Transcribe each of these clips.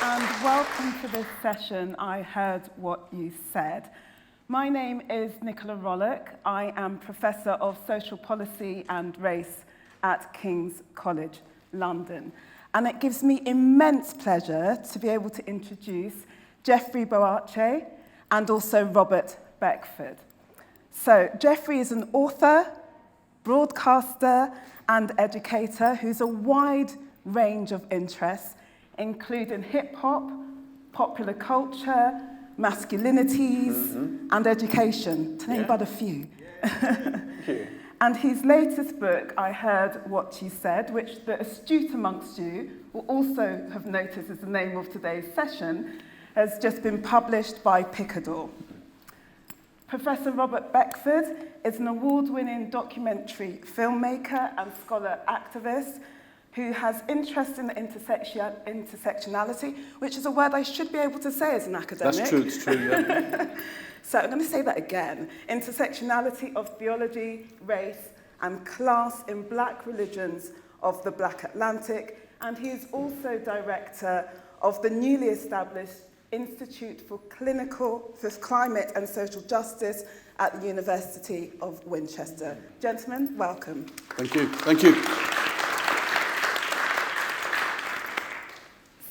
and welcome to this session, I Heard What You Said. My name is Nicola Rollock. I am Professor of Social Policy and Race at King's College, London. And it gives me immense pleasure to be able to introduce Jeffrey Boakye and also Robert Beckford. So Jeffrey is an author, broadcaster, and educator who's a wide range of interests, including hip-hop, popular culture, masculinities, and education, to name but a few. Thank you. And his latest book, I Heard What You Said, which the astute amongst you will also have noticed is the name of today's session, has just been published by Picador. Professor Robert Beckford is an award-winning documentary filmmaker and scholar activist who has interest in intersectionality, which is a word I should be able to say as an academic. That's true, it's true, yeah. So I'm going to say that again. Intersectionality of theology, race, and class in Black religions of the Black Atlantic. And he is also director of the newly established Institute for Climate and Social Justice at the University of Winchester. Gentlemen, welcome. Thank you, thank you.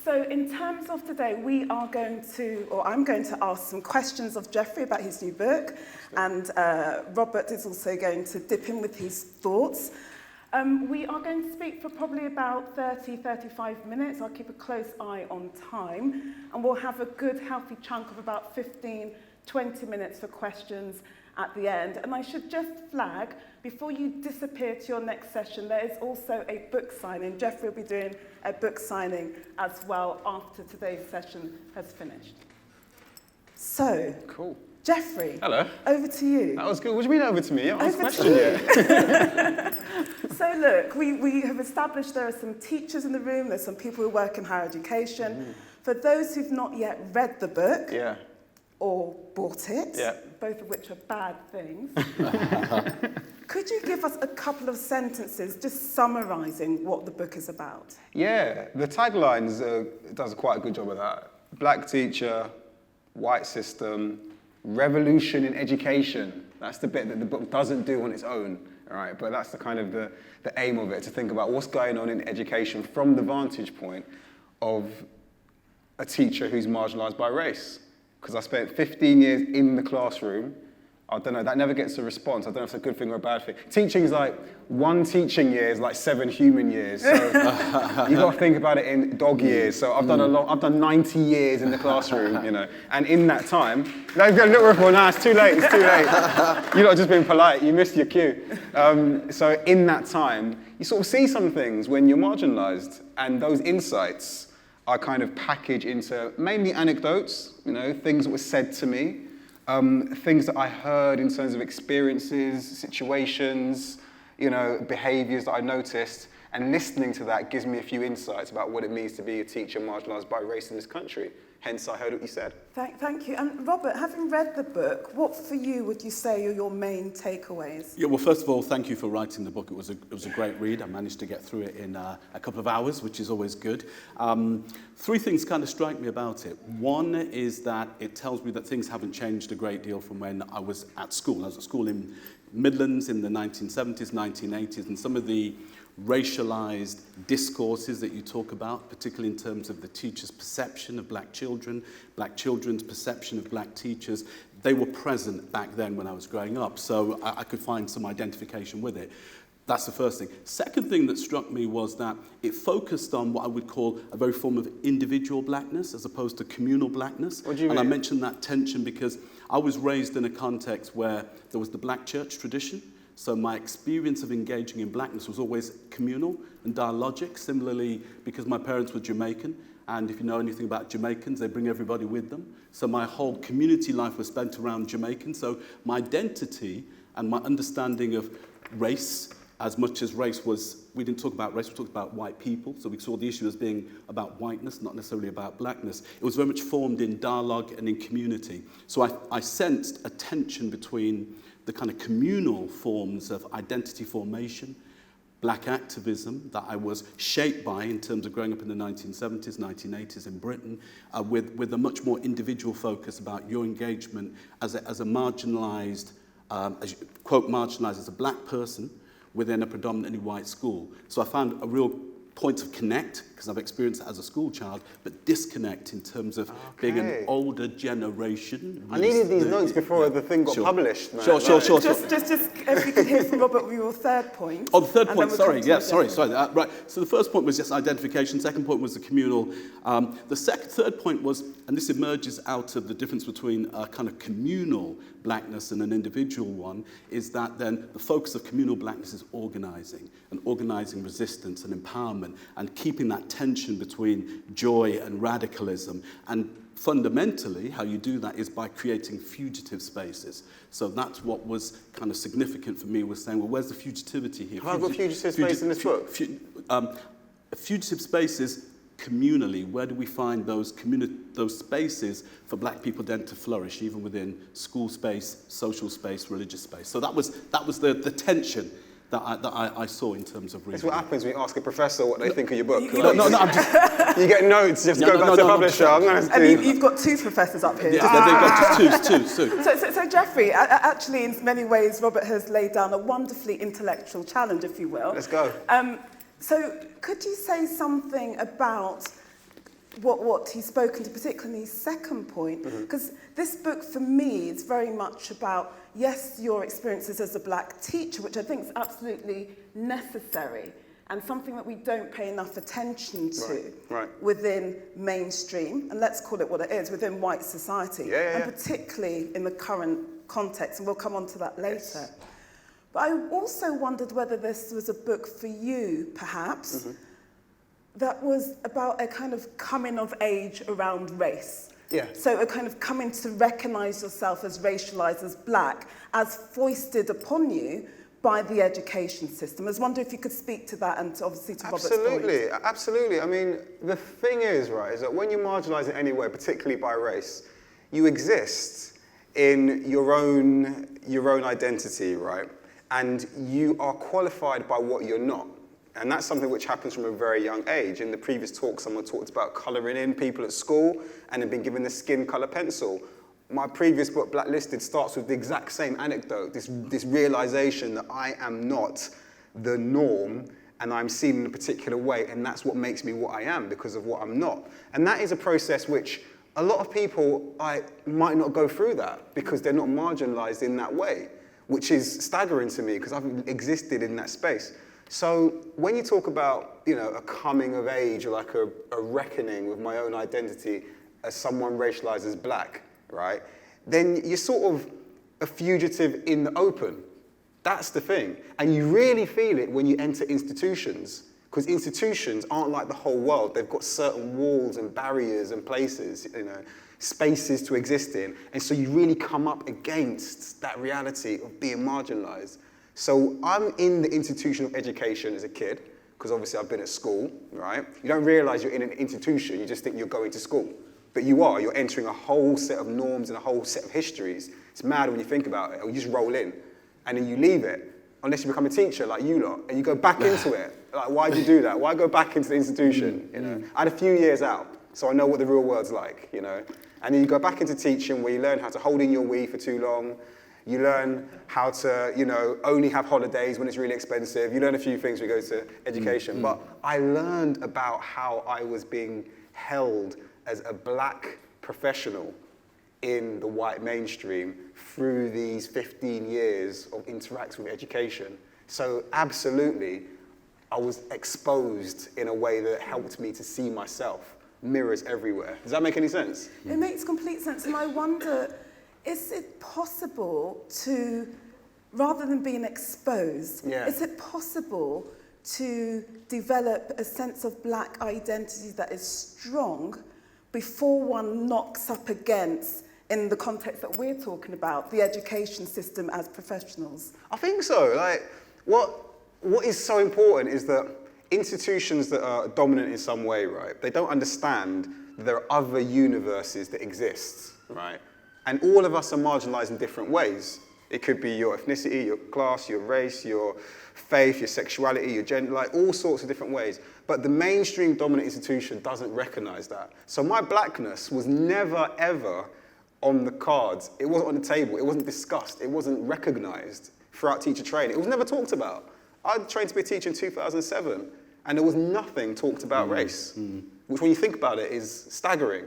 So in terms of today, I'm going to ask some questions of Jeffrey about his new book, and Robert is also going to dip in with his thoughts. We are going to speak for probably about 35 minutes. I'll keep a close eye on time, and we'll have a good, healthy chunk of about 20 minutes for questions at the end. And I should just flag, before you disappear to your next session, there is also a book signing. Jeffrey will be doing a book signing as well after today's session has finished. So, Cool. Jeffrey, Hello. Over to you. That was good. What do you mean over to me? I asked a Over question yet. So look, we have established there are some teachers in the room, there's some people who work in higher education. For those who've not yet read the book, or bought it, both of which are bad things, could you give us a couple of sentences just summarising what the book is about? Yeah, the tagline does quite a good job of that. Black teacher, white system, revolution in education. That's the bit that the book doesn't do on its own, all right? But that's the kind of the aim of it, to think about what's going on in education from the vantage point of a teacher who's marginalised by race. Because I spent 15 years in the classroom. I don't know, that never gets a response. I don't know if it's a good thing or a bad thing. Teaching is like, one teaching year is like 7 human years. So you've got to think about it in dog years. So I've done 90 years in the classroom, you know. And in that time, no, it's too late, it's too late. You've not just been polite, you missed your cue. So in that time, you sort of see some things when you're marginalised, and those insights are kind of packaged into mainly anecdotes, you know, things that were said to me, things that I heard in terms of experiences, situations, you know, behaviours that I noticed, and listening to that gives me a few insights about what it means to be a teacher marginalised by race in this country. Hence, I heard what you said. Thank you. And Robert, having read the book, what for you would you say are your main takeaways? Yeah, well, first of all, thank you for writing the book. It was a great read. I managed to get through it in a couple of hours, which is always good. 3 things kind of strike me about it. One is that it tells me that things haven't changed a great deal from when I was at school. I was at school in Midlands in the 1970s, 1980s, and some of the racialized discourses that you talk about, particularly in terms of the teacher's perception of black children, black children's perception of black teachers, they were present back then when I was growing up. So I could find some identification with it. That's the first thing. Second thing that struck me was that it focused on what I would call a very form of individual blackness as opposed to communal blackness. What do you mean? And I mentioned that tension because I was raised in a context where there was the black church tradition. So my experience of engaging in blackness was always communal and dialogic. Similarly, because my parents were Jamaican, and if you know anything about Jamaicans, they bring everybody with them. So my whole community life was spent around Jamaicans. So my identity and my understanding of race, as much as race was, we didn't talk about race, we talked about white people. So we saw the issue as being about whiteness, not necessarily about blackness. It was very much formed in dialogue and in community. So I sensed a tension between the kind of communal forms of identity formation black activism that I was shaped by in terms of growing up in the 1970s, 1980s in Britain, with a much more individual focus about your engagement as a marginalised, as you, quote, marginalised as a black person within a predominantly white school. So I found a real point of connect, because I've experienced it as a school child, but disconnect in terms of being an older generation. I needed these notes before the thing got published. Man. Sure. Just if you could hear from Robert with your third point. Oh, the third point, sorry. Right. So the first point was just identification. Second point was the communal. Third point was, and this emerges out of the difference between a kind of communal blackness and an individual one, is that then the focus of communal blackness is organising, and organising resistance and empowerment, and keeping that tension between joy and radicalism. And fundamentally, how you do that is by creating fugitive spaces. So that's what was kind of significant for me, was saying, well, where's the fugitivity here? Have I got fugitive space in this book? Fugitive spaces communally. Where do we find those spaces for black people then to flourish, even within school space, social space, religious space? So that was the tension that I saw in terms of reading. It's what happens when you ask a professor what they think of your book. I'm just... You get notes, you have to go back to the publisher. And you've got two professors up here. Yeah, they've got two. So Jeffrey, actually in many ways, Robert has laid down a wonderfully intellectual challenge, if you will. Let's go. So could you say something about what he's spoken to, particularly his second point? Because this book, for me, is very much about, yes, your experiences as a black teacher, which I think is absolutely necessary, and something that we don't pay enough attention to within mainstream, and let's call it what it is, within white society, and particularly in the current context, and we'll come on to that later. Yes. But I also wondered whether this was a book for you, perhaps, that was about a kind of coming of age around race. Yeah. So a kind of coming to recognise yourself as racialised, as black, as foisted upon you by the education system. I was wondering if you could speak to that, and obviously to Robert's point. Absolutely. I mean, the thing is, right, is that when you're marginalised in any way, particularly by race, you exist in your own identity, right? And you are qualified by what you're not. And that's something which happens from a very young age. In the previous talk, someone talked about colouring in people at school and have been given the skin colour pencil. My previous book, Blacklisted, starts with the exact same anecdote, this realisation that I am not the norm and I'm seen in a particular way, and that's what makes me what I am because of what I'm not. And that is a process which a lot of people might not go through that because they're not marginalised in that way, which is staggering to me because I've existed in that space. So when you talk about, a coming of age or like a reckoning with my own identity as someone racialized as black, right? Then you're sort of a fugitive in the open. That's the thing. And you really feel it when you enter institutions, because institutions aren't like the whole world. They've got certain walls and barriers and places, spaces to exist in. And so you really come up against that reality of being marginalized. So I'm in the institution of education as a kid, because obviously I've been at school, right? You don't realize you're in an institution, you just think you're going to school. But you're entering a whole set of norms and a whole set of histories. It's mad when you think about it, or you just roll in, and then you leave it, unless you become a teacher like you lot, and you go back into it. Like, why'd you do that? Why go back into the institution, I had a few years out, so I know what the real world's like, And then you go back into teaching where you learn how to hold in your wee for too long. You learn how to, only have holidays when it's really expensive. You learn a few things when you go to education. But I learned about how I was being held as a black professional in the white mainstream through these 15 years of interacting with education. So absolutely, I was exposed in a way that helped me to see myself. Mirrors everywhere. Does that make any sense? It makes complete sense. And I wonder, is it possible to, rather than being exposed, is it possible to develop a sense of black identity that is strong before one knocks up against, in the context that we're talking about, the education system as professionals? I think so. Like, what is so important is that institutions that are dominant in some way, right, they don't understand that there are other universes that exist, right? And all of us are marginalized in different ways. It could be your ethnicity, your class, your race, your faith, your sexuality, your gender, like all sorts of different ways. But the mainstream dominant institution doesn't recognize that. So my blackness was never, ever on the cards. It wasn't on the table. It wasn't discussed. It wasn't recognized throughout teacher training. It was never talked about. I trained to be a teacher in 2007, and there was nothing talked about race, which when you think about it is staggering.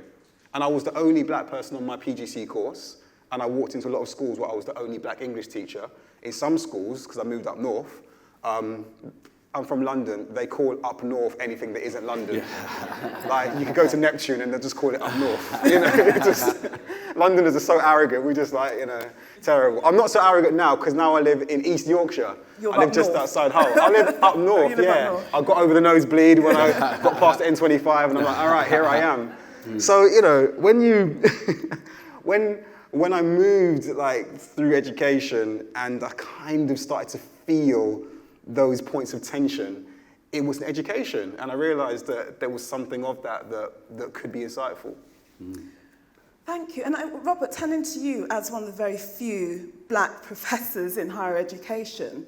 And I was the only black person on my PGC course, and I walked into a lot of schools where I was the only black English teacher. In some schools, because I moved up north, I'm from London, they call up north anything that isn't London. Yeah. Like, you could go to Neptune and they'll just call it up north. You know, Londoners are so arrogant, we just like, you know, terrible. I'm not so arrogant now, because now I live in East Yorkshire. I live just outside Hull. I live up north, yeah. I got over the nosebleed when I got past the N25, and I'm like, all right, here I am. So, you know, when you, when I moved like through education and I kind of started to feel those points of tension, it was an education, and I realized that there was something of that could be insightful. Thank you. And Robert, turning to you as one of the very few black professors in higher education,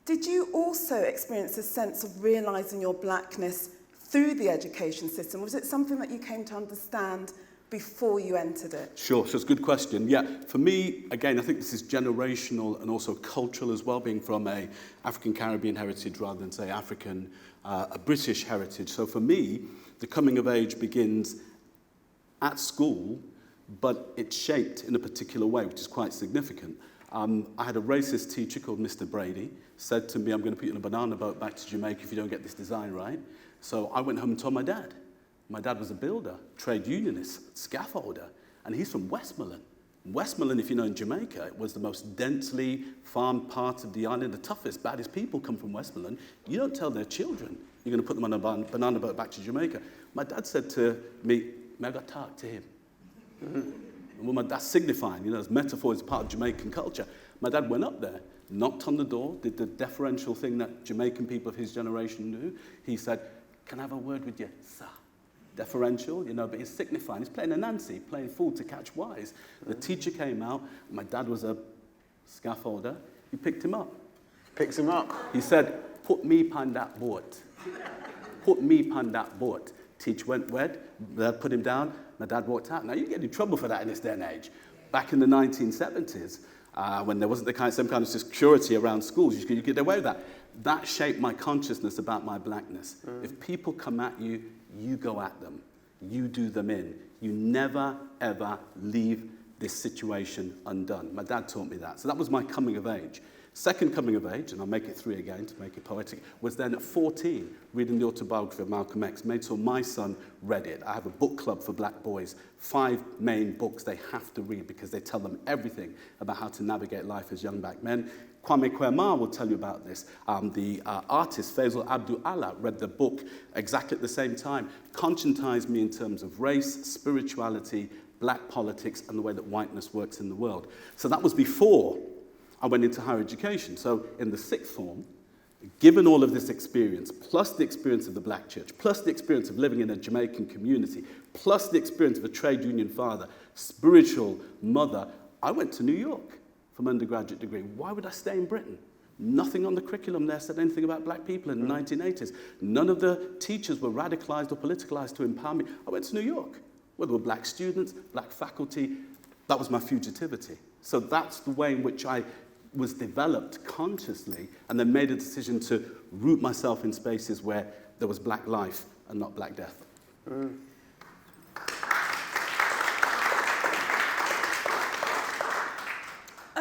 did you also experience a sense of realizing your blackness through the education system? Was it something that you came to understand before you entered it? Sure, so it's a good question. Yeah, for me, again, I think this is generational and also cultural as well, being from a African Caribbean heritage rather than, say, a British heritage. So for me, the coming of age begins at school, but it's shaped in a particular way, which is quite significant. I had a racist teacher called Mr. Brady, said to me, I'm going to put you in a banana boat back to Jamaica if you don't get this design right. So I went home and told my dad. My dad was a builder, trade unionist, scaffolder, and he's from Westmoreland. Westmoreland, if you know, in Jamaica, it was the most densely farmed part of the island. The toughest, baddest people come from Westmoreland. You don't tell their children you're going to put them on a banana boat back to Jamaica. My dad said to me, may I go talk to him? Well, that's signifying, you know, as metaphor is part of Jamaican culture. My dad went up there, knocked on the door, did the deferential thing that Jamaican people of his generation do. He said, can I have a word with you, sir? Deferential, you know, but he's signifying. He's playing a Nancy, playing fool to catch wise. The teacher came out. My dad was a scaffolder. He picked him up. Picks him up. He said, put me on that boat. Put me on that boat. Teacher went wed. Dad put him down. My dad walked out. Now, you get in trouble for that in this day and age. Back in the 1970s, when there wasn't the same kind of security around schools, you could get away with that. That shaped my consciousness about my blackness. If people come at you, you go at them. You do them in. You never, ever leave this situation undone. My dad taught me that. So that was my coming of age. Second coming of age, and I'll make it 3 again to make it poetic, was then at 14, reading the autobiography of Malcolm X. Made sure my son read it. I have a book club for black boys. 5 main books they have to read because they tell them everything about how to navigate life as young black men. Kwame Kwame will tell you about this. The artist Faisal Abdul-Allah read the book exactly at the same time, conscientized me in terms of race, spirituality, black politics, and the way that whiteness works in the world. So that was before I went into higher education. So in the 6th form, given all of this experience, plus the experience of the black church, plus the experience of living in a Jamaican community, plus the experience of a trade union father, spiritual mother, I went to New York for my undergraduate degree. Why would I stay in Britain? Nothing on the curriculum there said anything about black people in the 1980s. None of the teachers were radicalized or politicalized to empower me. I went to New York, where there were black students, black faculty. That was my fugitivity. So that's the way in which I was developed consciously and then made a decision to root myself in spaces where there was black life and not black death.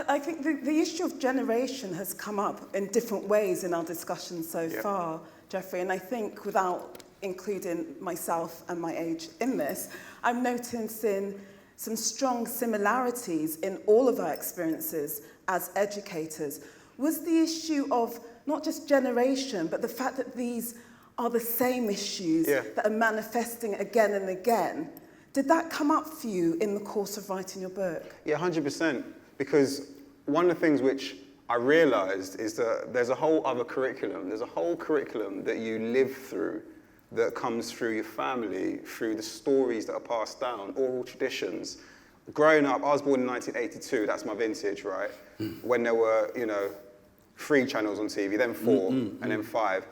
I think the issue of generation has come up in different ways in our discussion so far, Jeffrey, and I think without including myself and my age in this, I'm noticing some strong similarities in all of our experiences as educators. Was the issue of not just generation, but the fact that these are the same issues that are manifesting again and again, did that come up for you in the course of writing your book? Yeah, 100%. Because one of the things which I realized is that there's a whole other curriculum. There's a whole curriculum that you live through that comes through your family, through the stories that are passed down, oral traditions, growing up, I was born in 1982, that's my vintage, right? When there were, 3 channels on TV, then 4, and then 5.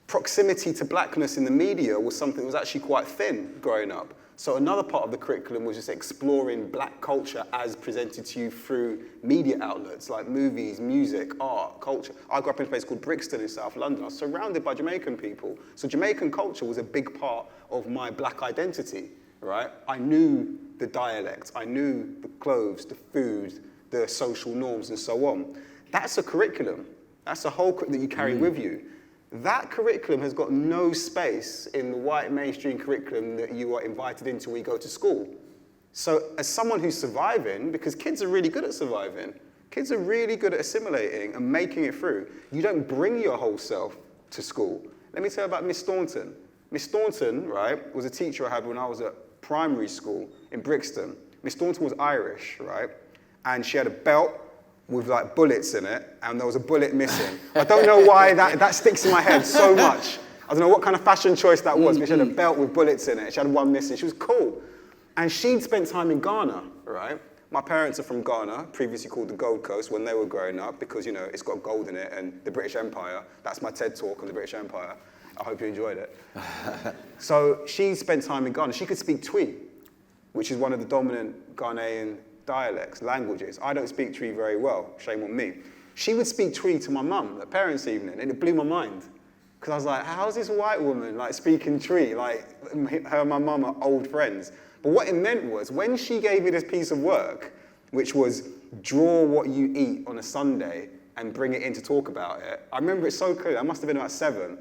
Proximity to blackness in the media was something that was actually quite thin growing up. So another part of the curriculum was just exploring black culture as presented to you through media outlets like movies, music, art, culture. I grew up in a place called Brixton in South London. I was surrounded by Jamaican people. So Jamaican culture was a big part of my black identity, right? I knew the dialects, I knew the clothes, the food, the social norms and so on. That's a curriculum. That's a whole curriculum that you carry with you. That curriculum has got no space in the white mainstream curriculum that you are invited into when you go to school. So as someone who's surviving, because kids are really good at surviving, kids are really good at assimilating and making it through. You don't bring your whole self to school. Let me tell you about Miss Staunton. Miss Staunton, right, was a teacher I had when I was at primary school in Brixton. Miss Staunton was Irish, right? And she had a belt with like bullets in it, and there was a bullet missing. I don't know why that sticks in my head so much. I don't know what kind of fashion choice that was, but she had a belt with bullets in it. She had one missing. She was cool. And she'd spent time in Ghana, right? My parents are from Ghana, previously called the Gold Coast, when they were growing up, because, it's got gold in it, and the British Empire. That's my TED talk on the British Empire. I hope you enjoyed it. So she spent time in Ghana. She could speak Twi, which is one of the dominant Ghanaian dialects, languages. I don't speak Twi very well, shame on me. She would speak Twi to my mum at parents' evening, and it blew my mind. Because I was like, how's this white woman speaking Twi? Her and my mum are old friends. But what it meant was, when she gave me this piece of work, which was draw what you eat on a Sunday and bring it in to talk about it, I remember it so clearly. I must have been about 7.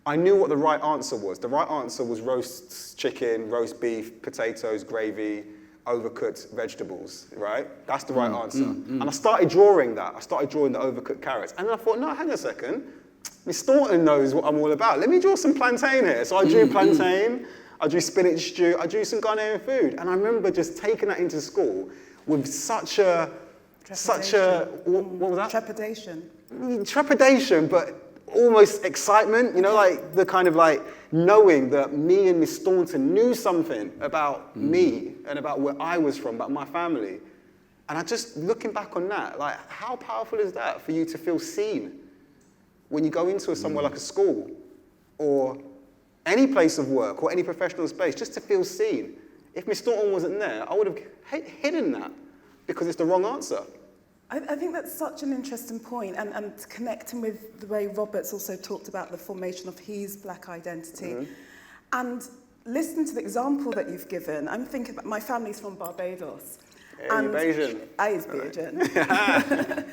I knew what the right answer was. The right answer was roast chicken, roast beef, potatoes, gravy, overcooked vegetables, right? That's the right answer. And I started drawing that. I started drawing the overcooked carrots. And then I thought, no, hang on a second. Miss Staunton knows what I'm all about. Let me draw some plantain here. So I drew plantain, I drew spinach stew, I drew some Ghanaian food. And I remember just taking that into school with such a, what was that? Trepidation, but almost excitement, the kind of knowing that me and Miss Staunton knew something about me and about where I was from, about my family. And I just, looking back on that, how powerful is that for you to feel seen when you go into somewhere like a school or any place of work or any professional space, just to feel seen. If Miss Staunton wasn't there, I would have hidden that because it's the wrong answer. I think that's such an interesting point, and connecting with the way Robert's also talked about the formation of his black identity. And listening to the example that you've given, I'm thinking about my family's from Barbados. Hey, Bayesian. I is Bayesian.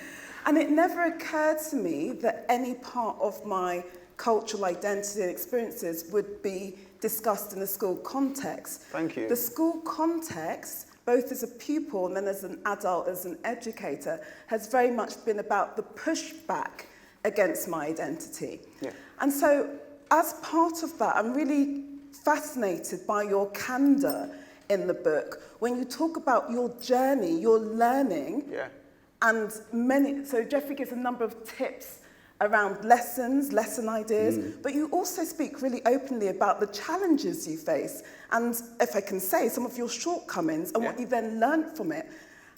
And it never occurred to me that any part of my cultural identity and experiences would be discussed in a school context. Thank you. The school context, both as a pupil and then as an adult, as an educator, has very much been about the pushback against my identity. Yeah. And so as part of that, I'm really fascinated by your candor in the book when you talk about your journey, your learning. Yeah. And so Jeffrey gives a number of tips around lesson ideas, but you also speak really openly about the challenges you face and, if I can say, some of your shortcomings and what you then learned from it.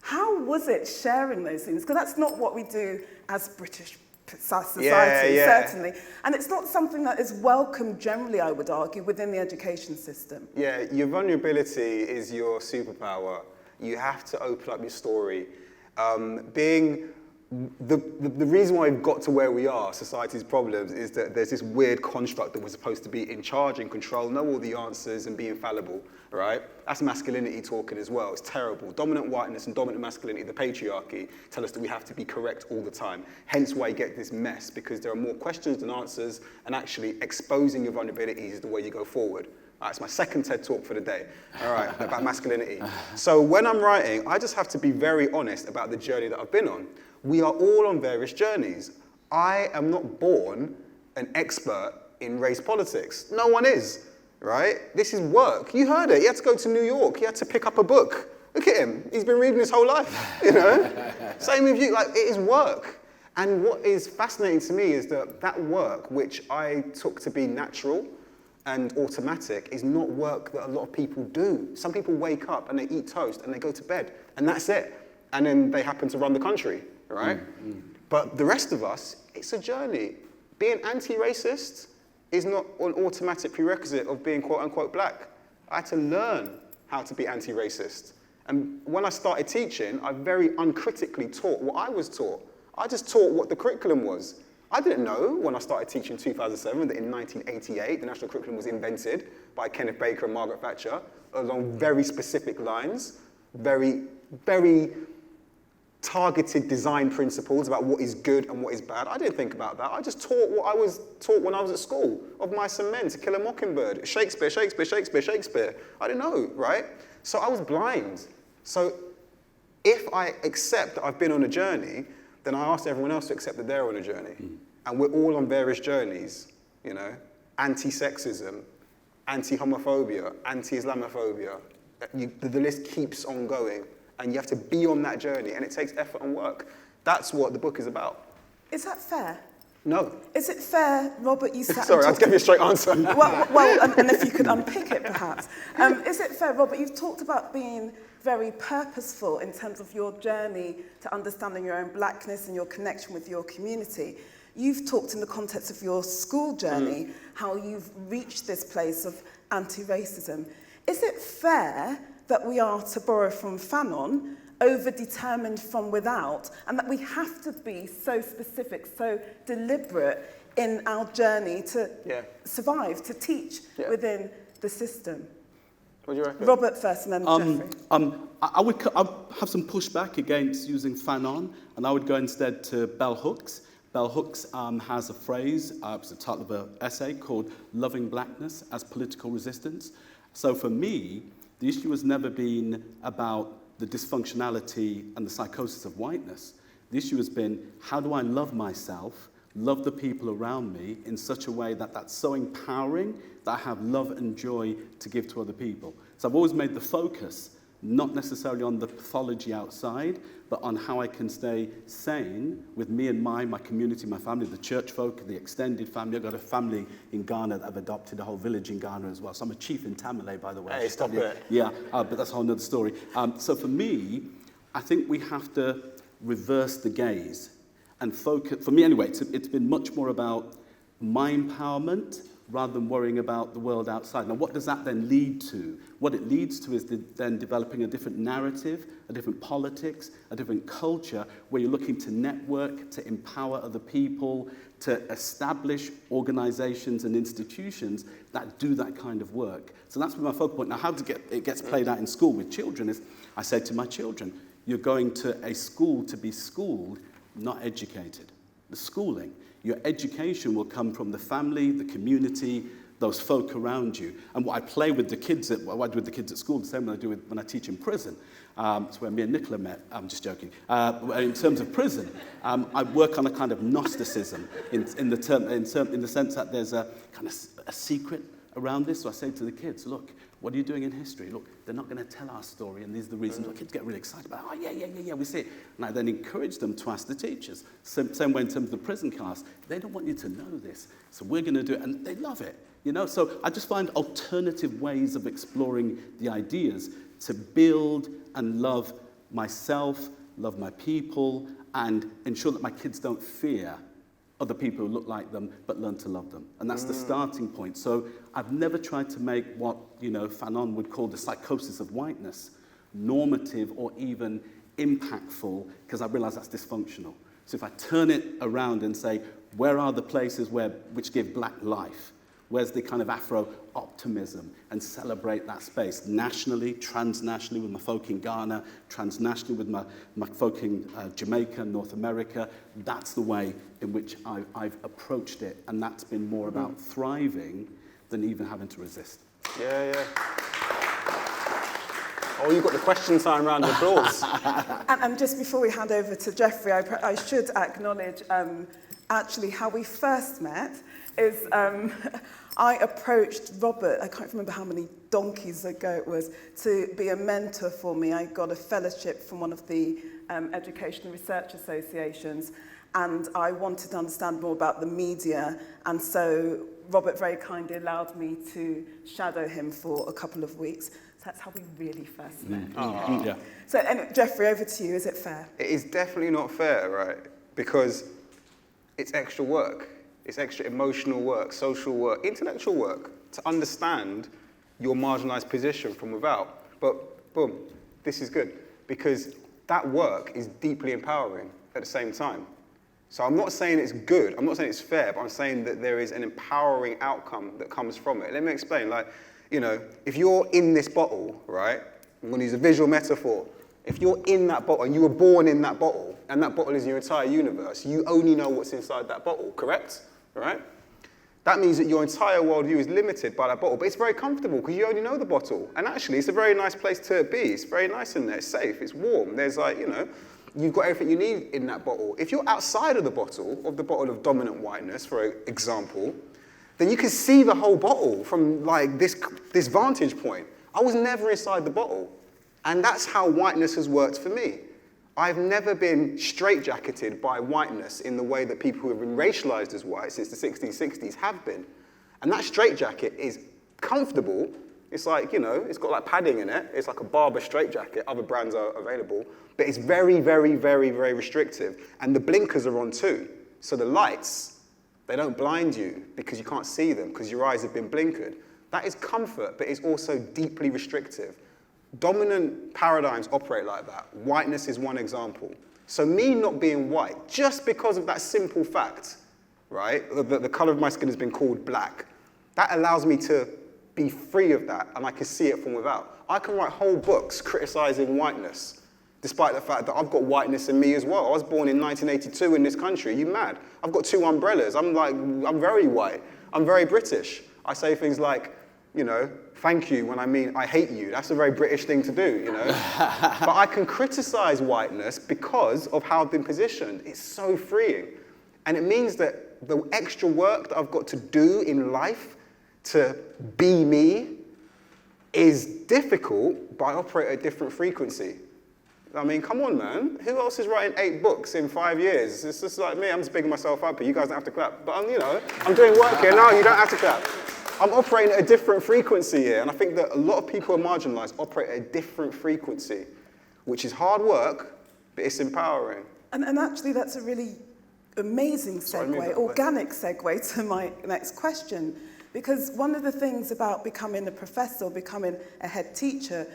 How was it sharing those things? Because that's not what we do as British society, certainly. And it's not something that is welcome generally, I would argue, within the education system. Yeah, your vulnerability is your superpower. You have to open up your story. The reason why we've got to where we are, society's problems, is that there's this weird construct that we're supposed to be in charge and control, know all the answers and be infallible, right? That's masculinity talking as well. It's terrible. Dominant whiteness and dominant masculinity, the patriarchy, tell us that we have to be correct all the time. Hence why you get this mess, because there are more questions than answers, and actually exposing your vulnerabilities is the way you go forward. All right, it's my second TED talk for the day, all right, about masculinity. So when I'm writing, I just have to be very honest about the journey that I've been on. We are all on various journeys. I am not born an expert in race politics. No one is, right? This is work. You heard it. He had to go to New York. He had to pick up a book. Look at him. He's been reading his whole life, Same with you. It is work. And what is fascinating to me is that work, which I took to be natural, and automatic is not work that a lot of people do. Some people wake up and they eat toast and they go to bed, and that's it. And then they happen to run the country, right? But the rest of us, it's a journey. Being anti-racist is not an automatic prerequisite of being quote-unquote black. I had to learn how to be anti-racist. And when I started teaching, I very uncritically taught what I was taught. I just taught what the curriculum was. I didn't know when I started teaching in 2007 that in 1988 the national curriculum was invented by Kenneth Baker and Margaret Thatcher along very specific lines, very, very targeted design principles about what is good and what is bad. I didn't think about that. I just taught what I was taught when I was at school, Of Mice and Men, To Kill a Mockingbird, Shakespeare, Shakespeare, Shakespeare, Shakespeare. I didn't know, right? So I was blind. So if I accept that I've been on a journey, then I ask everyone else to accept that they're on a journey. And we're all on various journeys, you know? Anti-sexism, anti-homophobia, anti-Islamophobia. The list keeps on going. And you have to be on that journey, and it takes effort and work. That's what the book is about. Is that fair? No. Is it fair, Robert, you sat Sorry, I'll give you a straight answer. well, and if you could unpick it, perhaps. Is it fair, Robert, you've talked about being very purposeful in terms of your journey to understanding your own blackness and your connection with your community. You've talked in the context of your school journey, how you've reached this place of anti-racism. Is it fair that we are, to borrow from Fanon, over-determined from without, and that we have to be so specific, so deliberate in our journey to survive, to teach within the system? What do you reckon? Robert first, and then Jeffrey. I would have some pushback against using Fanon, and I would go instead to Bell Hooks. Bell Hooks has a phrase, it's the title of an essay called Loving Blackness as Political Resistance. So for me, the issue has never been about the dysfunctionality and the psychosis of whiteness. The issue has been, how do I love myself, love the people around me in such a way that that's so empowering that I have love and joy to give to other people. So I've always made the focus not necessarily on the pathology outside, but on how I can stay sane with me and my community, my family, the church folk, the extended family. I've got a family in Ghana that have adopted a whole village in Ghana as well. So I'm a chief in Tamale, by the way. Hey, stop it. Yeah, but that's a whole other story. So for me, I think we have to reverse the gaze and focus. For me anyway, it's been much more about my empowerment rather than worrying about the world outside. Now, what does that then lead to? What it leads to is then developing a different narrative, a different politics, a different culture, where you're looking to network, to empower other people, to establish organizations and institutions that do that kind of work. So that's my focal point. Now, how it gets played out in school with children is, I say to my children, you're going to a school to be schooled, not educated. The schooling. Your education will come from the family, the community, those folk around you. And what I play with the kids what I do with the kids at school, the same way I do when I teach in prison. It's where me and Nicola met. I'm just joking. In terms of prison, I work on a kind of Gnosticism in the sense that there's a kind of a secret around this. So I say to the kids, look, what are you doing in history? Look, they're not going to tell our story, and these are the reasons. Look, kids get really excited about, oh, yeah, we see it. And I then encourage them to ask the teachers. Same way in terms of the prison class. They don't want you to know this, so we're going to do it, and they love it. You know, so I just find alternative ways of exploring the ideas to build and love myself, love my people, and ensure that my kids don't fear other people who look like them, but learn to love them. And that's the starting point. So I've never tried to make what, Fanon would call the psychosis of whiteness normative or even impactful, because I realize that's dysfunctional. So if I turn it around and say, where are the places which give black life? Where's the kind of Afro-optimism, and celebrate that space nationally, transnationally with my folk in Ghana, transnationally with my folk in Jamaica, North America. That's the way in which I've approached it, and that's been more about thriving than even having to resist. Yeah. Oh, you've got the question sign round the applause. And just before we hand over to Jeffrey, I should acknowledge actually how we first met is I approached Robert, I can't remember how many donkeys ago it was, to be a mentor for me. I got a fellowship from one of the educational research associations, and I wanted to understand more about the media. And so Robert very kindly allowed me to shadow him for a couple of weeks. So that's how we really first met. Yeah. So, anyway, Jeffrey, over to you. Is it fair? It is definitely not fair, right? Because it's extra work. It's extra emotional work, social work, intellectual work to understand your marginalised position from without. But boom, this is good because that work is deeply empowering at the same time. So I'm not saying it's good, I'm not saying it's fair, but I'm saying that there is an empowering outcome that comes from it. Let me explain, if you're in this bottle, right? I'm going to use a visual metaphor. If you're in that bottle and you were born in that bottle, and that bottle is your entire universe, you only know what's inside that bottle, correct? Right? That means that your entire worldview is limited by that bottle, but it's very comfortable because you only know the bottle. And actually, it's a very nice place to be. It's very nice in there. It's safe. It's warm. There's you've got everything you need in that bottle. If you're outside of the bottle of dominant whiteness, for example, then you can see the whole bottle from this vantage point. I was never inside the bottle. And that's how whiteness has worked for me. I've never been straitjacketed by whiteness in the way that people who have been racialized as white since the 60s have been. And that straitjacket is comfortable. It's it's got padding in it. It's like a Barber straitjacket. Other brands are available. But it's very, very, very, very restrictive. And the blinkers are on too. So the lights, they don't blind you because you can't see them because your eyes have been blinkered. That is comfort, but it's also deeply restrictive. Dominant paradigms operate like that. Whiteness is one example. So me not being white, just because of that simple fact, right, the color of my skin has been called black, that allows me to be free of that, and I can see it from without. I can write whole books criticizing whiteness, despite the fact that I've got whiteness in me as well. I was born in 1982 in this country. Are you mad? I've got 2 umbrellas. I'm very white. I'm very British. I say things like, thank you when I mean I hate you. That's a very British thing to do, But I can criticize whiteness because of how I've been positioned. It's so freeing. And it means that the extra work that I've got to do in life to be me is difficult, but I operate at a different frequency. I mean, come on, man. Who else is writing 8 books in 5 years? It's just like me. I'm just bigging myself up, but you guys don't have to clap. But I'm doing work here. No, you don't have to clap. I'm operating at a different frequency here, and I think that a lot of people who are marginalised operate at a different frequency, which is hard work, but it's empowering. And actually, that's a really amazing segue, organic segue to my next question, because one of the things about becoming a professor, or becoming a head teacher,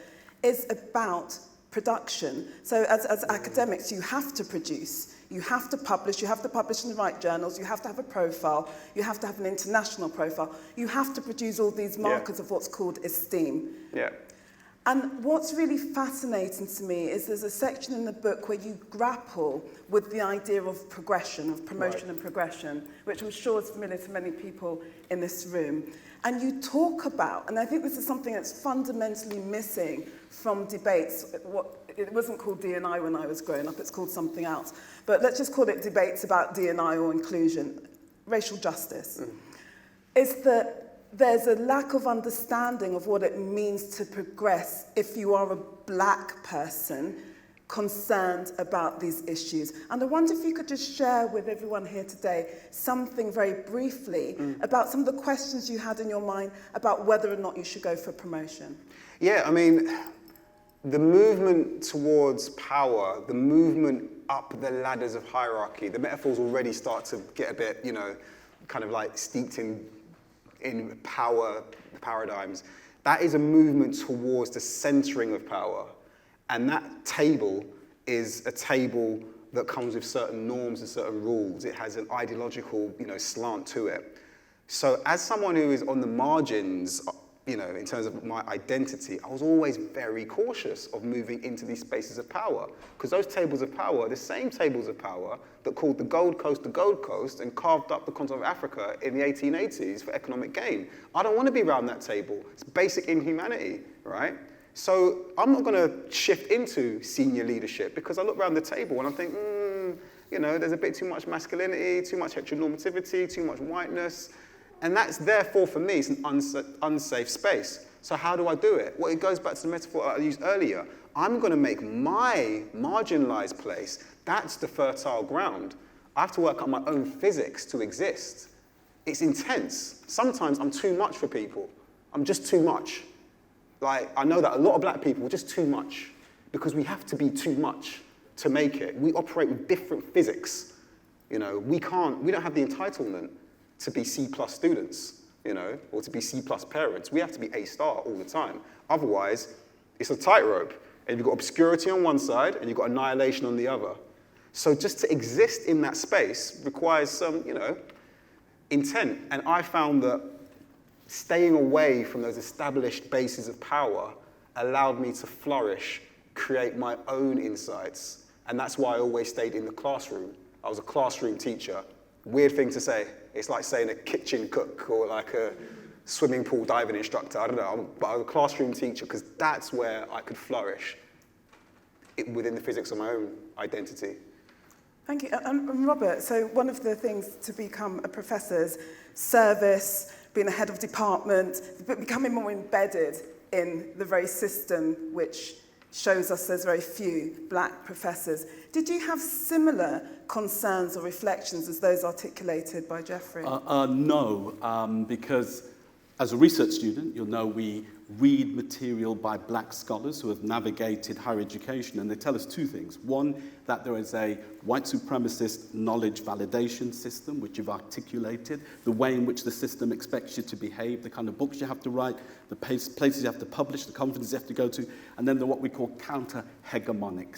is about production. So as academics, you have to produce. You have to publish in the right journals, you have to have a profile, you have to have an international profile, you have to produce all these markers of what's called esteem. Yeah. And what's really fascinating to me is there's a section in the book where you grapple with the idea of progression, of promotion and progression, which I'm sure is familiar to many people in this room. And you talk about, and I think this is something that's fundamentally missing from debates. It wasn't called D&I when I was growing up, it's called something else. But let's just call it debates about D&I or inclusion, racial justice. Is that there's a lack of understanding of what it means to progress if you are a black person concerned about these issues. And I wonder if you could just share with everyone here today something very briefly about some of the questions you had in your mind about whether or not you should go for promotion. Yeah, I mean, the movement towards power, the movement up the ladders of hierarchy, the metaphors already start to get a bit, kind of like steeped in power paradigms. That is a movement towards the centering of power. And that table is a table that comes with certain norms and certain rules. It has an ideological, slant to it. So as someone who is on the margins, in terms of my identity, I was always very cautious of moving into these spaces of power, because those tables of power are the same tables of power that called the Gold Coast and carved up the continent of Africa in the 1880s for economic gain. I don't want to be around that table. It's basic inhumanity, right? So I'm not going to shift into senior leadership because I look around the table and I think, there's a bit too much masculinity, too much heteronormativity, too much whiteness. And that's therefore, for me, it's an unsafe space. So how do I do it? Well, it goes back to the metaphor I used earlier. I'm going to make my marginalized place, that's the fertile ground. I have to work out my own physics to exist. it's intense. Sometimes I'm too much for people. I'm just too much. Like, I know that a lot of black people are just too much because we have to be too much to make it. We operate with different physics. You know, we don't have the entitlement to be C+ students, you know, or to be C+ parents. We have to be A* all the time. Otherwise, it's a tightrope. And you've got obscurity on one side and you've got annihilation on the other. So just to exist in that space requires some, you know, intent. And I found that staying away from those established bases of power allowed me to flourish, create my own insights. And that's why I always stayed in the classroom. I was a classroom teacher. Weird thing to say. It's like saying a kitchen cook or like a swimming pool diving instructor. I don't know, but I was a classroom teacher because that's where I could flourish within the physics of my own identity. Thank you. And Robert, so one of the things to become a professor is service, being a head of department, but becoming more embedded in the very system which shows us there's very few black professors. Did you have similar concerns or reflections as those articulated by Jeffrey? No, because as a research student, you'll know we read material by black scholars who have navigated higher education, and they tell us two things. One, that there is a white supremacist knowledge validation system, which you've articulated, the way in which the system expects you to behave, the kind of books you have to write, the places you have to publish, the conferences you have to go to, and then what we call counter-hegemonic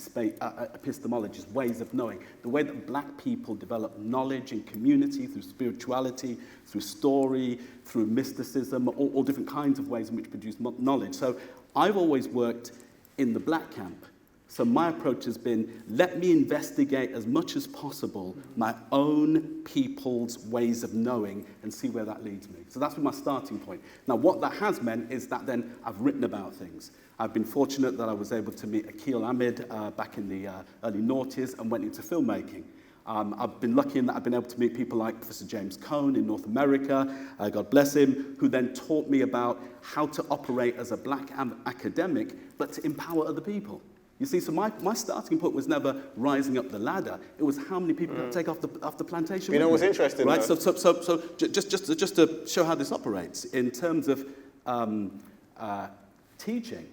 epistemologies, ways of knowing, the way that black people develop knowledge in community, through spirituality, through story, through mysticism, all different kinds of ways in which produce knowledge. So I've always worked in the black camp. So my approach has been, let me investigate as much as possible my own people's ways of knowing and see where that leads me. So that's been my starting point. Now, what that has meant is that then I've written about things. I've been fortunate that I was able to meet Akil Ahmed back in the early noughties and went into filmmaking. I've been lucky in that I've been able to meet people like Professor James Cone in North America, God bless him, who then taught me about how to operate as a black academic, but to empower other people. You see, so my starting point was never rising up the ladder. It was how many people could take off the plantation. You know what's interesting, right? though? So just to show how this operates, in terms of teaching,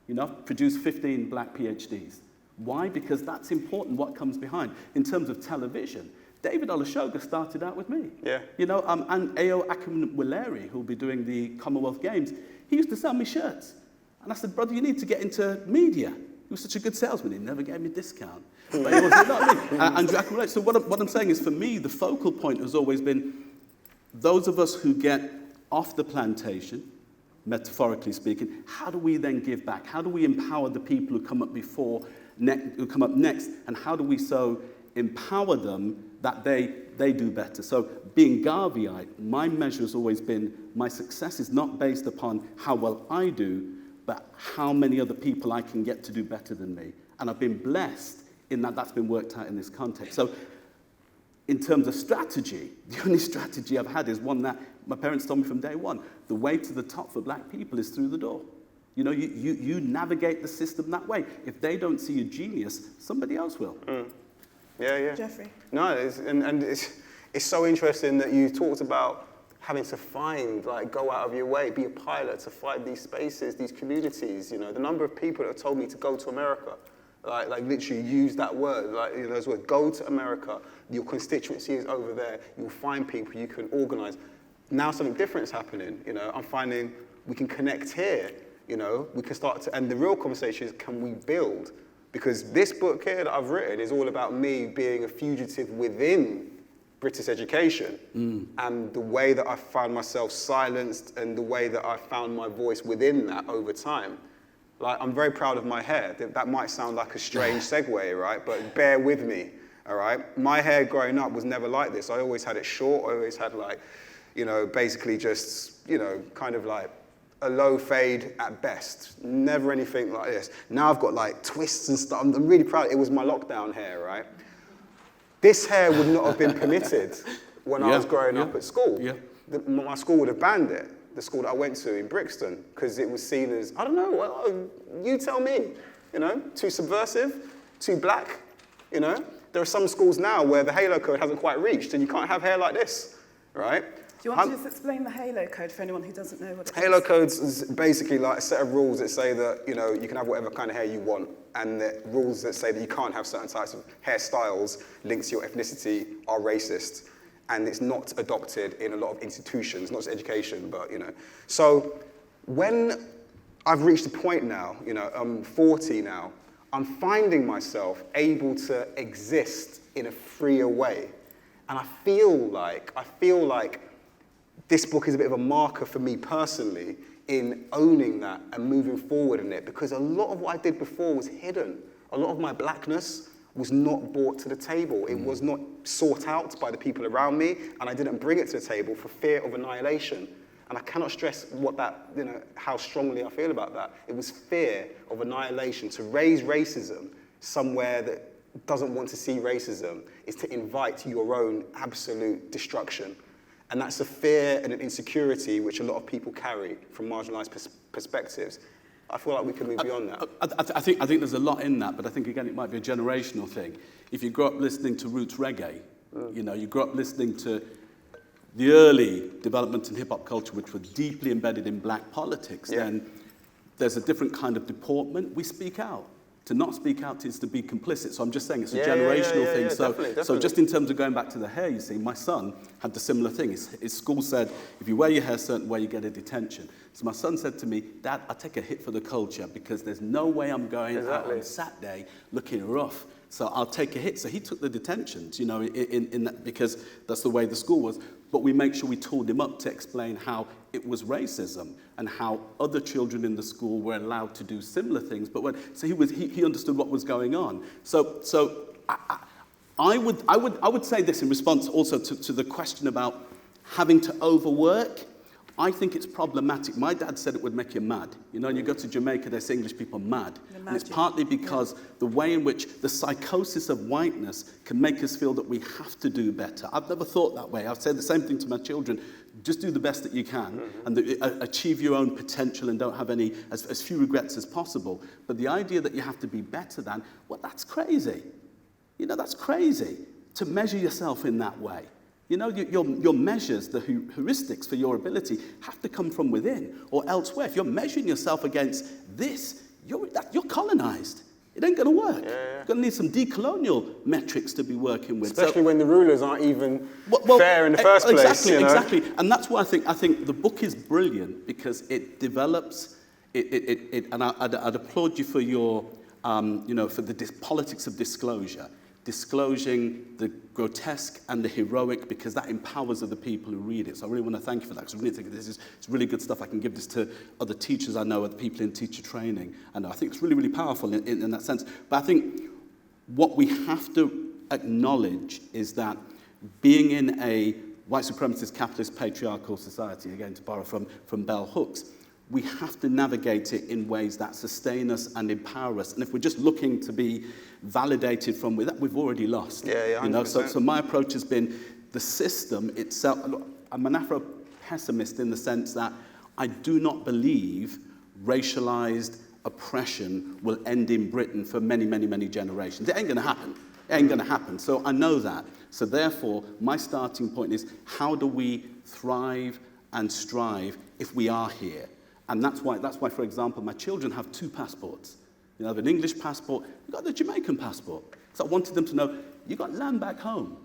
you know, produce 15 black PhDs. Why? Because that's important, what comes behind. In terms of television, David Olusoga started out with me. Yeah. You know, and Ao Akinwuleri, who'll be doing the Commonwealth Games, he used to sell me shirts. And I said, brother, you need to get into media. He was such a good salesman, he never gave me a discount. But he was, you know what I mean? Andrew Akinwuleri. So what I'm saying is, for me, the focal point has always been those of us who get off the plantation, metaphorically speaking, how do we then give back? How do we empower the people who come up who come up next, and how do we so empower them that they do better? So being Garveyite, my measure has always been my success is not based upon how well I do, but how many other people I can get to do better than me. And I've been blessed in that that's been worked out in this context. So in terms of strategy, the only strategy I've had is one that my parents told me from day one. The way to the top for black people is through the door. You know, you navigate the system that way. If they don't see a genius, somebody else will. Yeah. Jeffrey? No, it's so interesting that you talked about having to find, like, go out of your way, be a pilot to find these spaces, these communities. You know, the number of people that have told me to go to America, like literally use that word, like, you know, those words, go to America. Your constituency is over there. You'll find people you can organize. Now something different is happening. You know, I'm finding we can connect here. You know, we can start to, and the real conversation is, can we build? Because this book here that I've written is all about me being a fugitive within British education and the way that I found myself silenced and the way that I found my voice within that over time. Like, I'm very proud of my hair. That might sound like a strange segue, right? But bear with me, all right? My hair growing up was never like this. I always had it short. I always had, like, you know, basically just, you know, kind of like a low fade at best. Never anything like this. Now I've got like twists and stuff. I'm really proud. It was my lockdown hair, right? This hair would not have been permitted when I was growing up at school. Yeah. My school would have banned it, the school that I went to in Brixton, because it was seen as, I don't know, well, you tell me, you know, too subversive, too black, you know? There are some schools now where the halo code hasn't quite reached and you can't have hair like this, right? Do you want to just explain the Halo Code for anyone who doesn't know what it is? Halo Codes is basically like a set of rules that say that, you know, you can have whatever kind of hair you want, and the rules that say that you can't have certain types of hairstyles linked to your ethnicity are racist, and it's not adopted in a lot of institutions, not just education, but, you know. So when I've reached a point now, you know, I'm 40 now, I'm finding myself able to exist in a freer way. And I feel like this book is a bit of a marker for me personally in owning that and moving forward in it, because a lot of what I did before was hidden. A lot of my blackness was not brought to the table. It was not sought out by the people around me, and I didn't bring it to the table for fear of annihilation. And I cannot stress what that, you know, how strongly I feel about that. It was fear of annihilation. To raise racism somewhere that doesn't want to see racism is to invite your own absolute destruction. And that's a fear and an insecurity which a lot of people carry from marginalised perspectives. I feel like we can move beyond that. I think there's a lot in that, but I think, again, it might be a generational thing. If you grew up listening to roots reggae, you know, you grew up listening to the early development in hip-hop culture, which were deeply embedded in black politics, then there's a different kind of deportment. We speak out. To not speak out is to be complicit. So I'm just saying it's a generational thing. So just in terms of going back to the hair, you see, my son had the similar thing. His school said, if you wear your hair a certain way, you get a detention. So my son said to me, Dad, I'll take a hit for the culture because there's no way I'm going out on Saturday looking rough. So I'll take a hit. So he took the detentions, you know, in that, because that's the way the school was. But we make sure we tooled him up to explain how it was racism and how other children in the school were allowed to do similar things. But so he understood what was going on. So I would say this in response also to the question about having to overwork. I think it's problematic. My dad said it would make you mad. You know, you go to Jamaica, they say English people mad. And it's partly because the way in which the psychosis of whiteness can make us feel that we have to do better. I've never thought that way. I've said the same thing to my children. Just do the best that you can and achieve your own potential and don't have as few regrets as possible. But the idea that you have to be better than, well, that's crazy. You know, that's crazy to measure yourself in that way. You know, your measures, the heuristics for your ability have to come from within or elsewhere. If you're measuring yourself against this, you're colonized. It ain't going to work. You're going to need some decolonial metrics to be working with. Especially when the rulers aren't even fair in the first place. Exactly, you know? Exactly. And that's why I think the book is brilliant, because it develops, and I'd applaud you for your, you know, for the politics of disclosure. Disclosing the grotesque and the heroic, because that empowers other people who read it. So I really want to thank you for that, because I really think it's really good stuff. I can give this to other teachers I know, other people in teacher training. And I think it's really, really powerful in that sense. But I think what we have to acknowledge is that being in a white supremacist, capitalist, patriarchal society, again to borrow from Bell Hooks, we have to navigate it in ways that sustain us and empower us. And if we're just looking to be validated from within, we've already lost. Yeah, you know. So my approach has been the system itself. I'm an Afro-pessimist in the sense that I do not believe racialized oppression will end in Britain for many, many, many generations. It ain't going to happen. It ain't going to happen. So I know that. So therefore, my starting point is, how do we thrive and strive if we are here? And that's why, for example, my children have 2 passports. You have an English passport, you've got the Jamaican passport. So I wanted them to know, you've got land back home.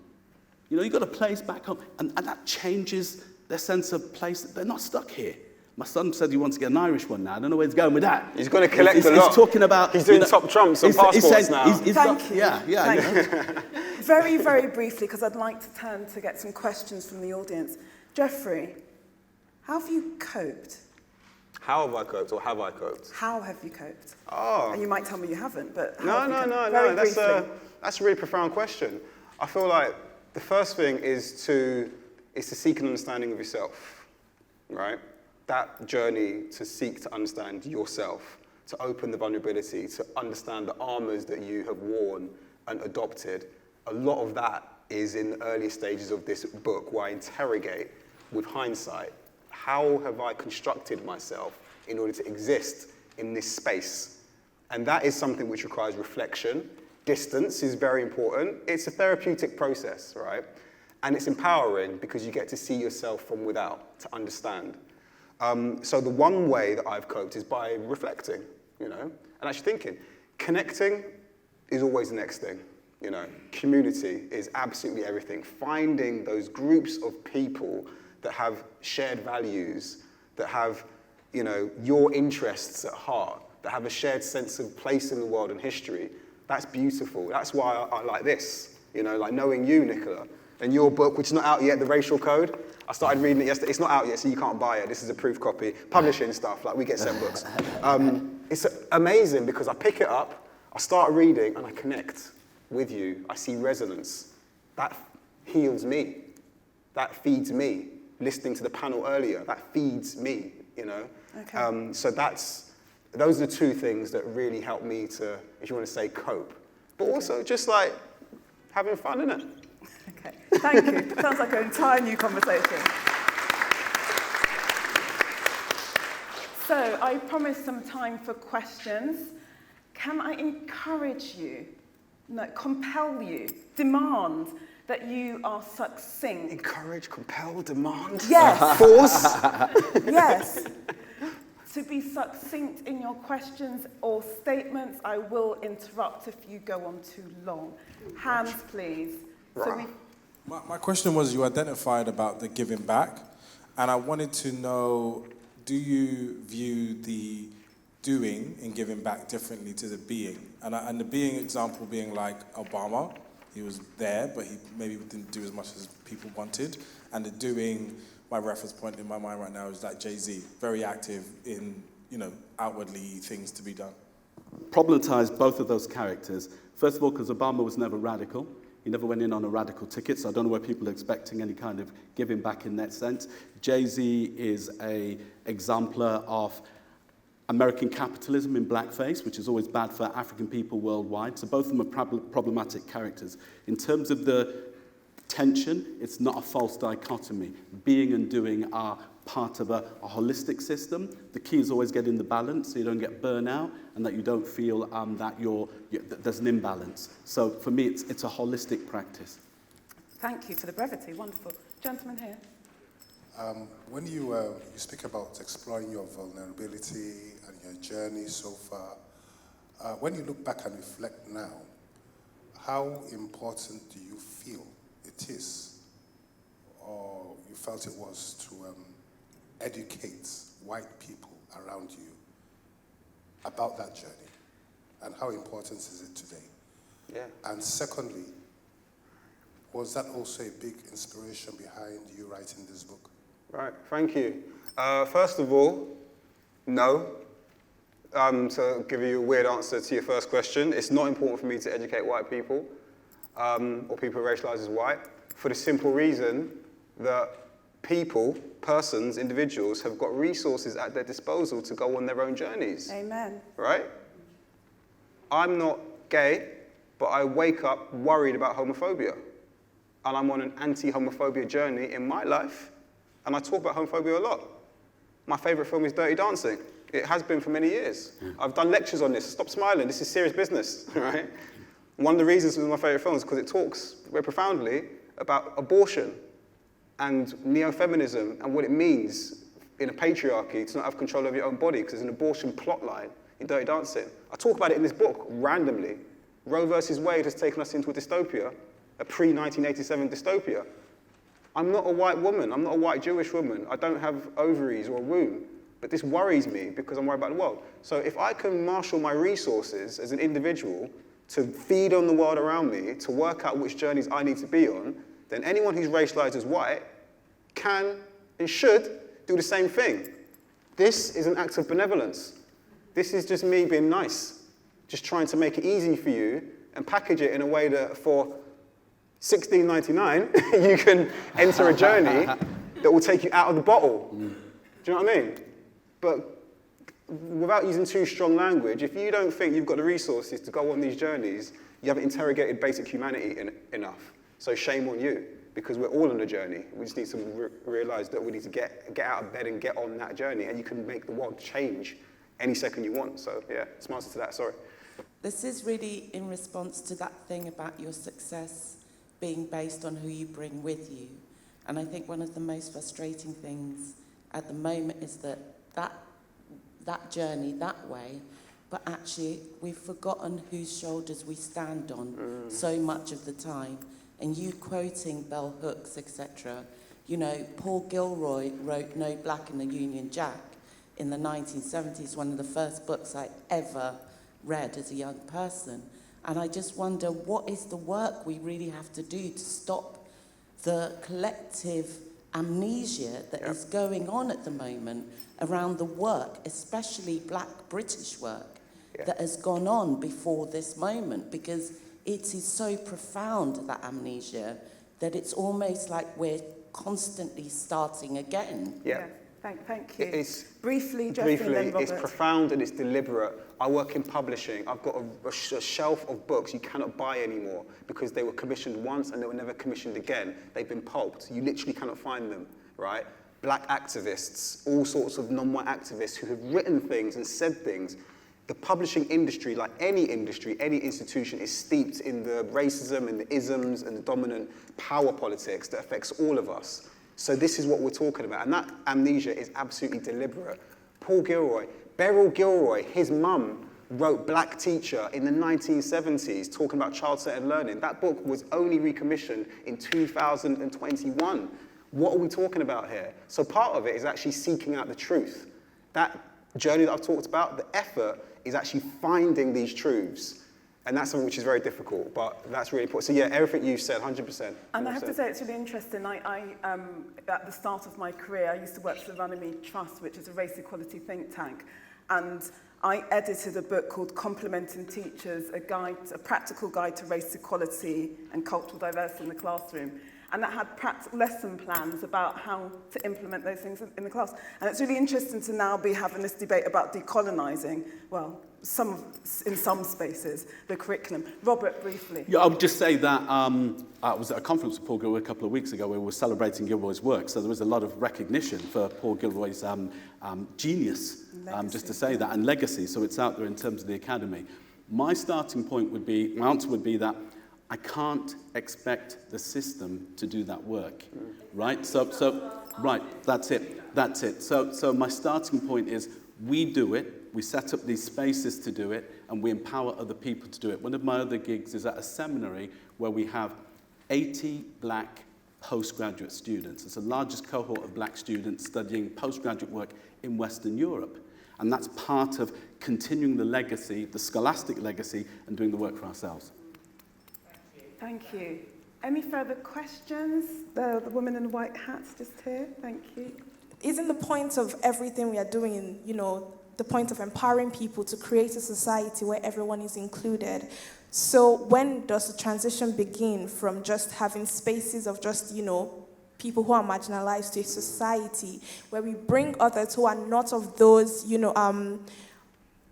You know, you've got a place back home. And that changes their sense of place. They're not stuck here. My son said he wants to get an Irish one now. I don't know where he's going with that. He's going to collect a lot. He's talking about... He's doing top trumps on passports now. Thank you. Yeah. Very, very briefly, because I'd like to turn to get some questions from the audience. Jeffrey, how have you coped? How have I coped, or have I coped? How have you coped? Oh. And you might tell me you haven't, but No. That's a really profound question. I feel like the first thing is to seek an understanding of yourself, right? That journey to seek to understand yourself, to open the vulnerability, to understand the armors that you have worn and adopted. A lot of that is in the early stages of this book, where I interrogate with hindsight, how have I constructed myself in order to exist in this space? And that is something which requires reflection. Distance is very important. It's a therapeutic process, right? And it's empowering because you get to see yourself from without, to understand. So the one way that I've coped is by reflecting, and actually thinking. Connecting is always the next thing, Community is absolutely everything. Finding those groups of people that have shared values, that have, your interests at heart, that have a shared sense of place in the world and history, that's beautiful. That's why I like this, like knowing you, Nicola, and your book, which is not out yet, The Racial Code. I started reading it yesterday. It's not out yet, so you can't buy it. This is a proof copy. Publishing stuff, like we get sent books. It's amazing because I pick it up, I start reading, and I connect with you. I see resonance. That heals me. That feeds me. Listening to the panel earlier, that feeds me, Okay. So those are the two things that really help me to, if you want to say, cope. But also just like having fun, innit? Okay, thank you. Sounds like an entire new conversation. So I promised some time for questions. Can I encourage you, compel you, demand that you are succinct? Encourage, compel, demand? Yes. Force? Yes. To be succinct in your questions or statements. I will interrupt if you go on too long. Hands, please. So my question was, you identified about the giving back, and I wanted to know, do you view the doing in giving back differently to the being? And the being example being like Obama, he was there, but he maybe didn't do as much as people wanted. And the doing, my reference point in my mind right now is like Jay-Z, very active in, outwardly things to be done. Problematize both of those characters. First of all, because Obama was never radical. He never went in on a radical ticket, so I don't know where people are expecting any kind of giving back in that sense. Jay-Z is an exemplar of American capitalism in blackface, which is always bad for African people worldwide. So both of them are problematic characters. In terms of the tension, it's not a false dichotomy. Being and doing are part of a holistic system. The key is always getting the balance so you don't get burnout and that you don't feel that there's an imbalance. So for me, it's a holistic practice. thank you for the brevity. Wonderful. Gentleman here. When you speak about exploring your vulnerability and your journey so far, when you look back and reflect now, how important do you feel it is, or you felt it was, to educate white people around you about that journey, and how important is it today? Yeah. And secondly, was that also a big inspiration behind you writing this book? Right, thank you. First of all, no. To give you a weird answer to your first question, it's not important for me to educate white people or people racialized as white, for the simple reason that persons, individuals, have got resources at their disposal to go on their own journeys. Amen. Right? I'm not gay, but I wake up worried about homophobia. And I'm on an anti-homophobia journey in my life, and I talk about homophobia a lot. My favorite film is Dirty Dancing. It has been for many years. I've done lectures on this. Stop smiling, this is serious business, right? One of the reasons it's my favorite film is because it talks very profoundly about abortion and neo-feminism and what it means in a patriarchy to not have control over your own body, because there's an abortion plot line in Dirty Dancing. I talk about it in this book randomly. Roe versus Wade has taken us into a dystopia, a pre-1987 dystopia. I'm not a white woman. I'm not a white Jewish woman. I don't have ovaries or a womb. But this worries me because I'm worried about the world. So if I can marshal my resources as an individual to feed on the world around me, to work out which journeys I need to be on, then anyone who's racialized as white can and should do the same thing. This is an act of benevolence. This is just me being nice, just trying to make it easy for you and package it in a way that for $16.99 you can enter a journey that will take you out of the bottle. Do you know what I mean? But without using too strong language, if you don't think you've got the resources to go on these journeys, you haven't interrogated basic humanity enough. So shame on you, because we're all on a journey. We just need to realize that we need to get out of bed and get on that journey, and you can make the world change any second you want. So yeah, it's my answer to that, sorry. This is really in response to that thing about your success being based on who you bring with you. And I think one of the most frustrating things at the moment is that journey that way, but actually we've forgotten whose shoulders we stand on so much of the time. And you quoting bell hooks, etc. You know, Paul Gilroy wrote No Black in the Union Jack in the 1970s, one of the first books I ever read as a young person. And I just wonder, what is the work we really have to do to stop the collective amnesia that is going on at the moment around the work, especially Black British work, that has gone on before this moment, because it is so profound, that amnesia, that it's almost like we're constantly starting again. Yeah. Thank you. It's, briefly, Jeffrey, and then Robert. it's profound and it's deliberate. I work in publishing. I've got a shelf of books you cannot buy anymore because they were commissioned once and they were never commissioned again. They've been pulped. You literally cannot find them, right? Black activists, all sorts of non-white activists who have written things and said things. The publishing industry, like any industry, any institution, is steeped in the racism and the isms and the dominant power politics that affects all of us. So this is what we're talking about. And that amnesia is absolutely deliberate. Paul Gilroy, Beryl Gilroy, his mum wrote Black Teacher in the 1970s, talking about child-centered learning. That book was only recommissioned in 2021. What are we talking about here? So part of it is actually seeking out the truth. That journey that I've talked about, the effort is actually finding these truths. And that's something which is very difficult, but that's really important. So yeah, everything you said, 100%. 100%. And I have to say, it's really interesting. I at the start of my career, I used to work for the Runnymede Trust, which is a race equality think tank. And I edited a book called Complementing Teachers, a practical guide to race equality and cultural diversity in the classroom. And that had lesson plans about how to implement those things in the class. And it's really interesting to now be having this debate about decolonising, well, in some spaces, the curriculum. Robert, briefly. Yeah, I would just say that I was at a conference with Paul Gilroy a couple of weeks ago where we were celebrating Gilroy's work, so there was a lot of recognition for Paul Gilroy's genius, just to say that, and legacy, so it's out there in terms of the academy. My starting point would be, my answer would be that I can't expect the system to do that work, right? Right, that's it. So my starting point is we do it, we set up these spaces to do it, and we empower other people to do it. One of my other gigs is at a seminary where we have 80 Black postgraduate students. It's the largest cohort of Black students studying postgraduate work in Western Europe. And that's part of continuing the legacy, the scholastic legacy, and doing the work for ourselves. Thank you. Any further questions? The woman in the white hat's just here. Thank you. Isn't the point of everything we are doing, the point of empowering people to create a society where everyone is included? So when does the transition begin from just having spaces of just, people who are marginalized to a society where we bring others who are not of those,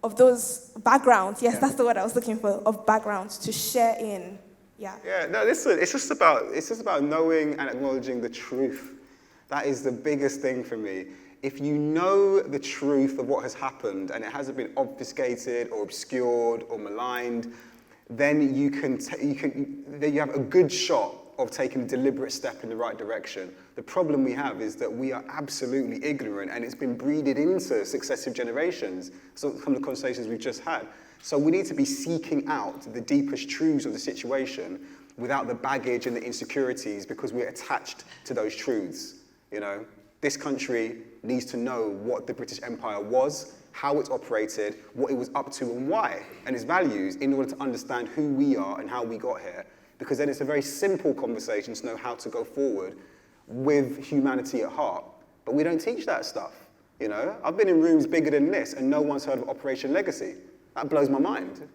of those backgrounds? Yes, that's the word I was looking for, of backgrounds, to share in. Yeah. Yeah, no, listen, it's just about knowing and acknowledging the truth. That is the biggest thing for me. If you know the truth of what has happened and it hasn't been obfuscated or obscured or maligned, then you have a good shot of taking a deliberate step in the right direction. The problem we have is that we are absolutely ignorant and it's been breeded into successive generations. So some of the conversations we've just had. So we need to be seeking out the deepest truths of the situation without the baggage and the insecurities because we're attached to those truths. This country needs to know what the British Empire was, how it operated, what it was up to and why, and its values in order to understand who we are and how we got here. Because then it's a very simple conversation to know how to go forward with humanity at heart. But we don't teach that stuff, I've been in rooms bigger than this and no one's heard of Operation Legacy. That blows my mind.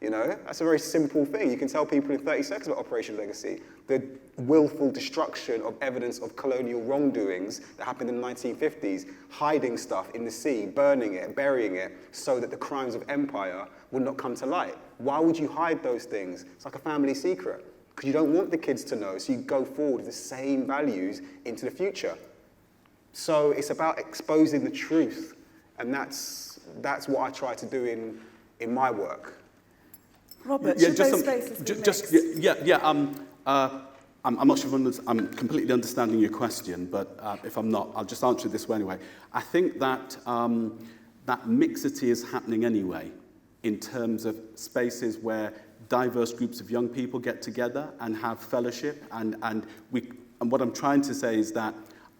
That's a very simple thing. You can tell people in 30 seconds about Operation Legacy. The willful destruction of evidence of colonial wrongdoings that happened in the 1950s, hiding stuff in the sea, burning it, burying it, so that the crimes of empire would not come to light. Why would you hide those things? It's like a family secret, because you don't want the kids to know, so you go forward with the same values into the future. So it's about exposing the truth, and that's what I try to do in my work. Robert, should those spaces be mixed? I'm not sure if I'm completely understanding your question, but if I'm not, I'll just answer it this way anyway. I think that that mixity is happening anyway in terms of spaces where diverse groups of young people get together and have fellowship. And what I'm trying to say is that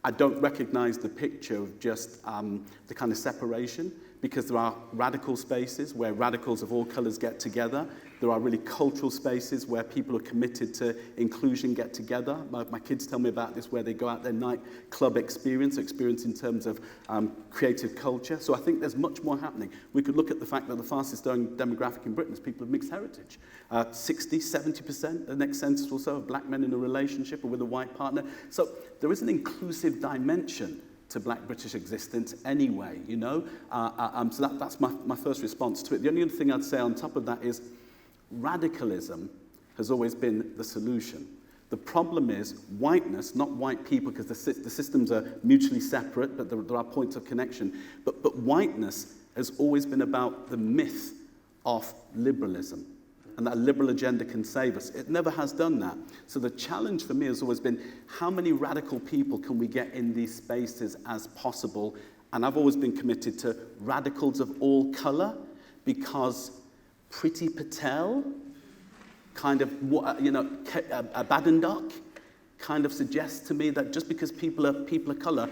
I don't recognize the picture of just the kind of separation, because there are radical spaces where radicals of all colours get together. There are really cultural spaces where people are committed to inclusion get together. My kids tell me about this, where they go out their nightclub experience in terms of creative culture. So I think there's much more happening. We could look at the fact that the fastest growing demographic in Britain is people of mixed heritage. 60, 70%, the next census or so, of black men in a relationship or with a white partner. So there is an inclusive dimension to black British existence anyway, you know? So that's my first response to it. The only other thing I'd say on top of that is radicalism has always been the solution. The problem is whiteness, not white people, because the systems are mutually separate, but there are points of connection. But whiteness has always been about the myth of liberalism, and that a liberal agenda can save us. It never has done that. So the challenge for me has always been, how many radical people can we get in these spaces as possible? And I've always been committed to radicals of all colour, because Priti Patel, kind of, Badenoch, kind of suggests to me that just because people of colour,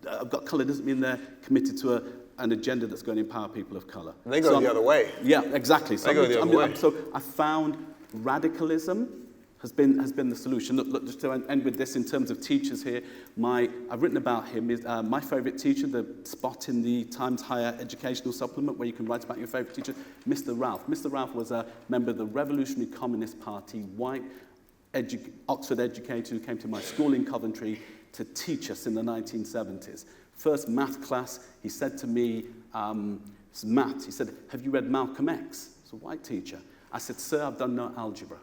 have got colour, doesn't mean they're committed to an agenda that's going to empower people of colour. They go the other way. Yeah, exactly. So they go the other way. So I found radicalism has been the solution. Look, just to end with this in terms of teachers here, I've written about him. My favourite teacher, the spot in the Times Higher Educational Supplement where you can write about your favourite teacher, Mr. Ralph. Mr. Ralph was a member of the Revolutionary Communist Party, white Oxford educator who came to my school in Coventry to teach us in the 1970s. First math class, he said to me, math, he said, "Have you read Malcolm X?" It's a white teacher. I said, "Sir, I've done no algebra."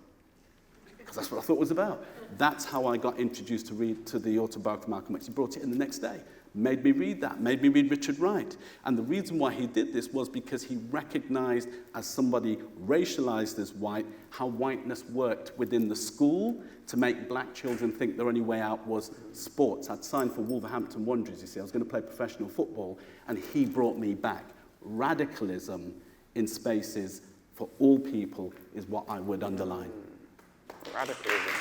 Because that's what I thought it was about. That's how I got introduced to the autobiography of Malcolm X. He brought it in the next day, made me read that, made me read Richard Wright. And the reason why he did this was because he recognized, as somebody racialized as white, how whiteness worked within the school to make black children think their only way out was sports. I'd signed for Wolverhampton Wanderers, you see. I was going to play professional football, and he brought me back. Radicalism in spaces for all people is what I would underline. Radicalism.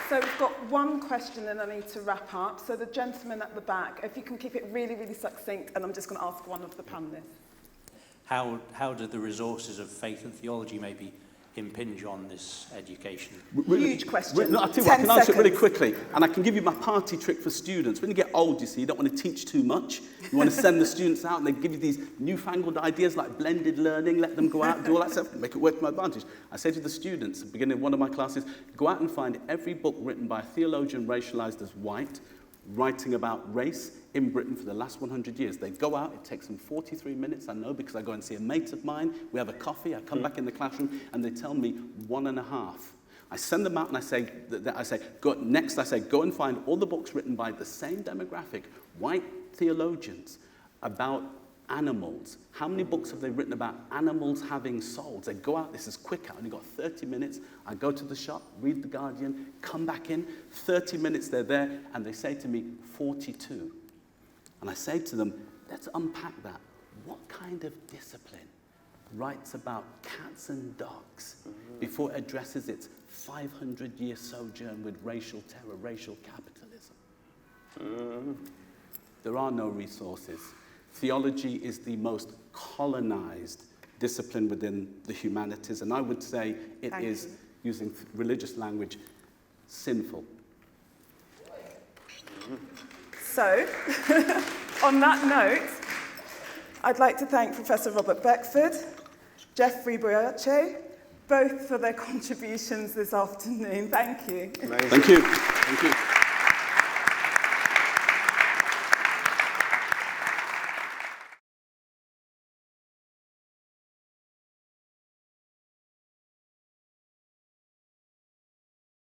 So we've got one question and I need to wrap up. So the gentleman at the back, if you can keep it really, really succinct, and I'm just going to ask one of the panellists. How do the resources of faith and theology maybe impinge on this education? Huge question. No, I'll tell you what, I can answer it really quickly, and I can give you my party trick for students. When you get old, you see, you don't want to teach too much. You want to send the students out, and they give you these newfangled ideas like blended learning, let them go out and do all that stuff, make it work to my advantage. I say to the students at the beginning of one of my classes, go out and find every book written by a theologian racialized as white, writing about race in Britain for the last 100 years. They go out, it takes them 43 minutes, I know, because I go and see a mate of mine, we have a coffee, I come back in the classroom, and they tell me 1.5. I send them out and I say, go and find all the books written by the same demographic, white theologians, about animals. How many books have they written about animals having souls? They go out, this is quick, I only got 30 minutes, I go to the shop, read The Guardian, come back in, 30 minutes they're there, and they say to me, 42. And I say to them, let's unpack that. What kind of discipline writes about cats and dogs before it addresses its 500-year sojourn with racial terror, racial capitalism? There are no resources. Theology is the most colonized discipline within the humanities, and I would say it is, using religious language, sinful. So, on that note, I'd like to thank Professor Robert Beckford, Jeffrey Boakye, both for their contributions this afternoon. Thank you. Amazing. Thank you. Thank you.